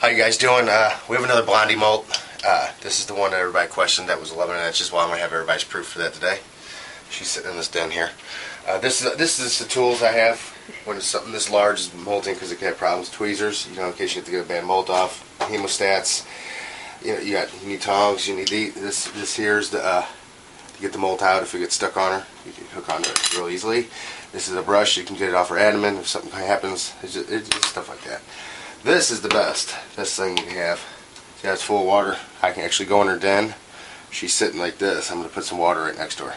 How you guys doing? We have another Blondi molt. This is the one that everybody questioned that was 11 inches. Well, I'm going to have everybody's proof for that today. She's sitting in this den here. This is the tools I have when it's something this large is molting, because it can have problems. Tweezers, you know, in case you have to get a bad molt off. Hemostats. You know, you need tongs. You need this here's the to get the molt out. If it gets stuck on her, you can hook onto it real easily. This is a brush. You can get it off her abdomen if something happens. It's just stuff like that. This is the best thing you can have. See how it's full of water? I can actually go in her den. She's sitting like this. I'm going to put some water right next to her.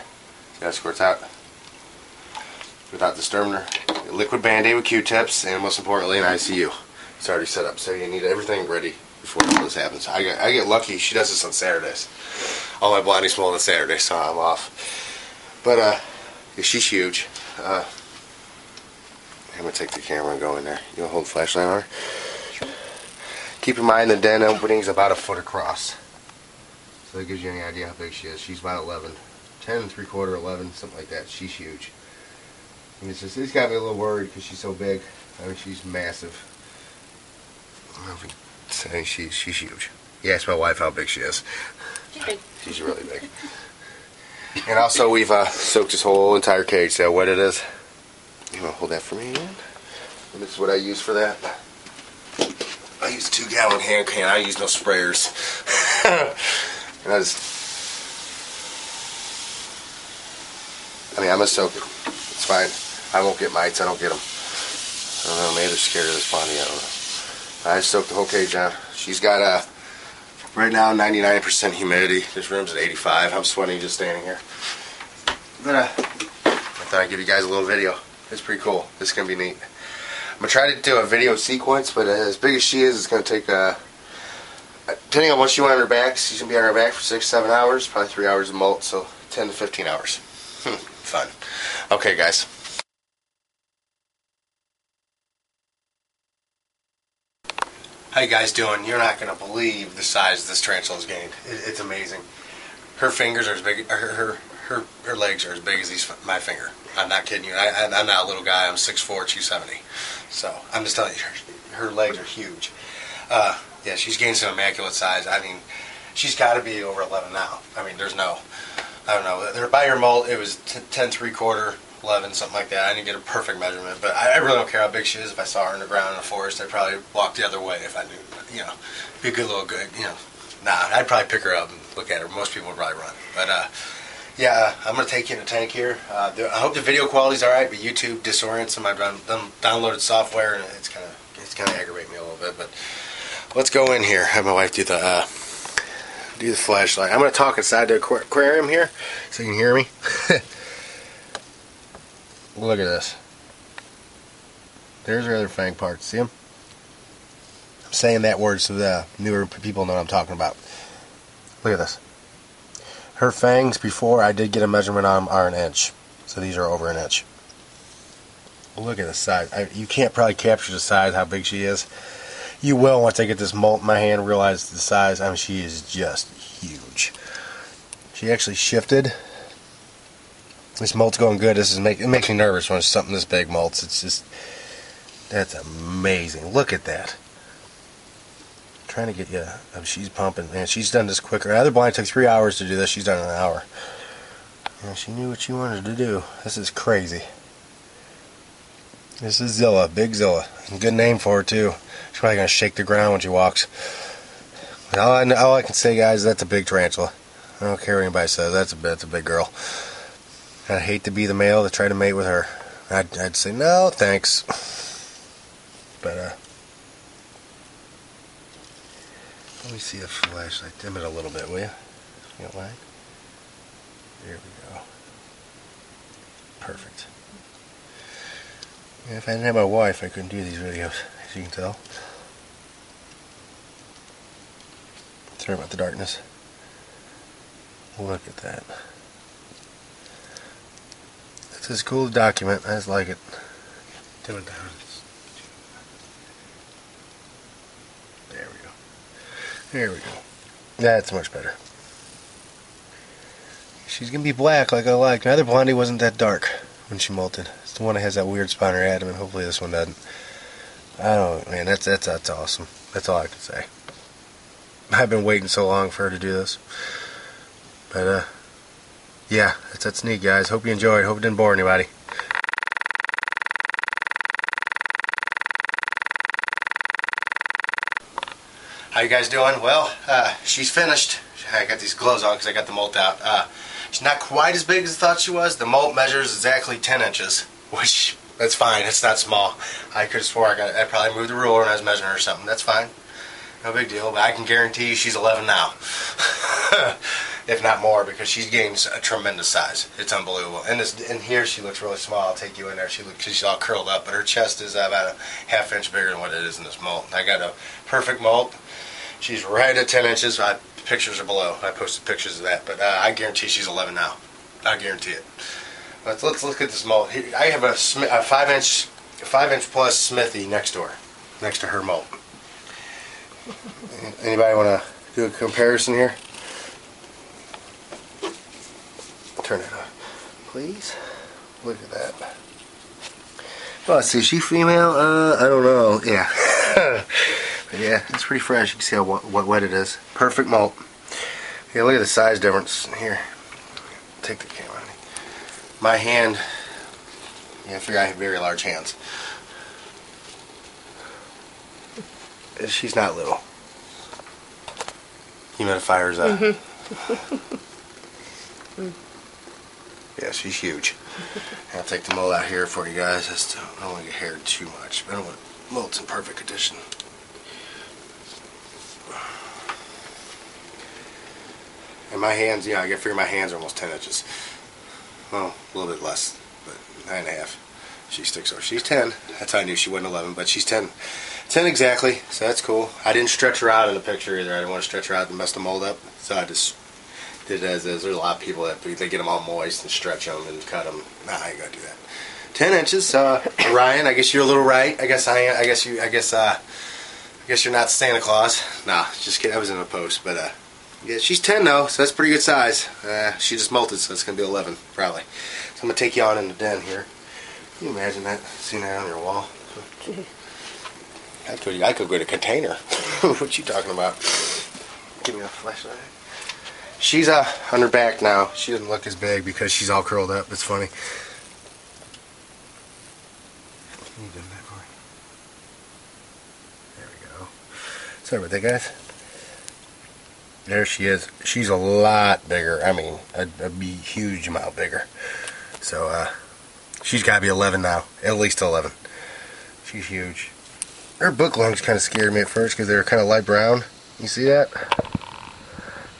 See how it squirts out? Without disturbing her. A liquid Band-Aid with Q-tips, and most importantly, an ICU. It's already set up, so you need everything ready before all this happens. I get lucky. She does this on Saturdays. All my Blondies mold on Saturdays, so I'm off. But yeah, she's huge. I'm going to take the camera and go in there. You want to hold the flashlight on her? Keep in mind the den opening is about 1 foot across. So that gives you any idea how big she is. She's about 11. 10 3/4, 11, something like that. She's huge. And it's got me a little worried because she's so big. I mean, she's massive. I don't know if we can say she's huge. You ask my wife how big she is. She's big. She's really big. And also we've soaked this whole entire cage. See how wet it is? You want to hold that for me again? And this is what I use for that. I use a 2-gallon hand can. I use no sprayers. And I'm gonna soak it. It's fine. I won't get mites. I don't get them. I don't know. Maybe they're scared of this Blondi. I don't know. I soaked the whole cage on. She's got right now 99% humidity. This room's at 85. I'm sweating just standing here. But I thought I'd give you guys a little video. It's pretty cool. This is gonna be neat. I'm going to try to do a video sequence, but as big as she is, it's going to take, depending on what she wants on her back, she's going to be on her back for 6-7 hours, probably 3 hours of molt, so 10 to 15 hours. Fun. Okay, guys. How you guys doing? You're not going to believe the size this tarantula's gained. It's amazing. Her fingers are as big, her legs are as big as my finger. I'm not kidding you. I'm not a little guy. I'm 6'4", 270. So I'm just telling you, her legs are huge. Yeah, she's gained some immaculate size. I mean, she's got to be over 11 now. I mean, there's no, I don't know. By her molt, it was 10 3/4, 11, something like that. I didn't get a perfect measurement, but I really don't care how big she is. If I saw her in the ground in the forest, I'd probably walk the other way if I knew, you know, be a good little good, you know. Nah, I'd probably pick her up and look at her. Most people would probably run. But yeah, I'm going to take you in a tank here. I hope the video quality's alright, but YouTube disorients them. I've downloaded software, and it's kind of aggravating me a little bit. But let's go in here. Have my wife do the flashlight. I'm going to talk inside the aquarium here, so you can hear me. Look at this. There's her other fang parts. See them? I'm saying that word so the newer people know what I'm talking about. Look at this. Her fangs, before I did get a measurement on them, are 1 inch. So these are over 1 inch. Look at the size. You can't probably capture the size, how big she is. You will once I get this molt in my hand, realize the size. I mean, she is just huge. She actually shifted. This molt's going good. It makes me nervous when it's something this big molts. It's just, that's amazing. Look at that. Trying to get you. She's pumping, man. She's done this quicker. Other Blondi took 3 hours to do this. She's done it in 1 hour. Yeah, she knew what she wanted to do. This is crazy. This is Zilla, Big Zilla. Good name for her too. She's probably gonna shake the ground when she walks. All I can say, guys, that's a big tarantula. I don't care what anybody says. That's a big girl. I'd hate to be the male to try to mate with her. I'd say no, thanks. But let me see the flashlight. Dim it a little bit, will you? You don't mind? There we go. Perfect. Yeah, if I didn't have my wife, I couldn't do these videos, as you can tell. Sorry about the darkness. Look at that. This is cool to document. I just like it. Dim it down. There we go. There we go. That's much better. She's going to be black like I like. My other Blondi wasn't that dark when she molted. It's the one that has that weird spot in her abdomen. Hopefully this one doesn't. I don't know, man. That's awesome. That's all I can say. I've been waiting so long for her to do this. But, yeah, that's neat, guys. Hope you enjoyed. Hope it didn't bore anybody. How you guys doing? Well, she's finished. I got these gloves on because I got the molt out. She's not quite as big as I thought she was. The molt measures exactly 10 inches, which, that's fine. It's not small. I could have swore I probably moved the ruler when I was measuring her or something. That's fine. No big deal. But I can guarantee you she's 11 now. If not more, because she's gained a tremendous size. It's unbelievable. And in here she looks really small. I'll take you in there. She's all curled up, but her chest is about a ½ inch bigger than what it is in this molt. I got a perfect molt. She's right at 10 inches. Pictures are below. I posted pictures of that, but I guarantee she's 11 now. I guarantee it. Let's look at this molt. Here, I have a 5-inch plus Smithy next to her molt. Anybody want to do a comparison here? Turn it on, please. Look at that. Well, let's see. Is she female? I don't know. Yeah. But yeah, it's pretty fresh. You can see how wet it is. Perfect molt. Yeah, look at the size difference here. Take the camera. My hand. Yeah, I figure I have very large hands. She's not little. Humidifier's yeah, she's huge. I'll take the molt out here for you guys. I don't want to get haired too much, but I don't want molt's in perfect condition. And my hands, yeah, I figure my hands are almost 10 inches. Well, a little bit less, but 9.5. She sticks over. She's 10. That's how I knew she wasn't 11, but she's 10. 10 exactly, so that's cool. I didn't stretch her out in the picture either. I didn't want to stretch her out and mess the molt up, so I just did it as is. There's a lot of people that they get them all moist and stretch them and cut them. Nah, I ain't gonna do that. 10 inches. Ryan, I guess you're a little right. I guess I am. I guess you're not Santa Claus. Nah, just kidding. I was in a post, but yeah, she's 10 though, so that's pretty good size. She just molted, so it's gonna be 11 probably. So I'm gonna take you on in the den here. Can you imagine that? Seeing that on your wall? I could get a container. What you talking about? Give me a flashlight. She's on her back now. She doesn't look as big because she's all curled up. It's funny. Can you do that for me? There we go. Sorry about that, guys. There she is. She's a lot bigger. I mean, a huge amount bigger. So, she's got to be 11 now. At least 11. She's huge. Her book lungs kind of scared me at first because they were kind of light brown. You see that?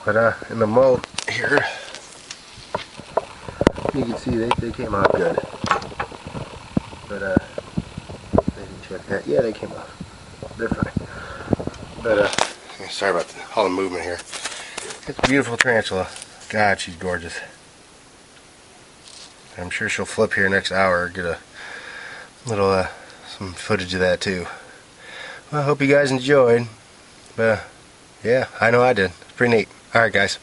But in the molt here, you can see they came out good. But they didn't check that. Yeah, they came out. They're fine. But sorry about all the movement here. It's a beautiful tarantula. God, she's gorgeous. I'm sure she'll flip here next hour. Get a little some footage of that too. Well, I hope you guys enjoyed. But yeah, I know I did. It's pretty neat. Alright guys.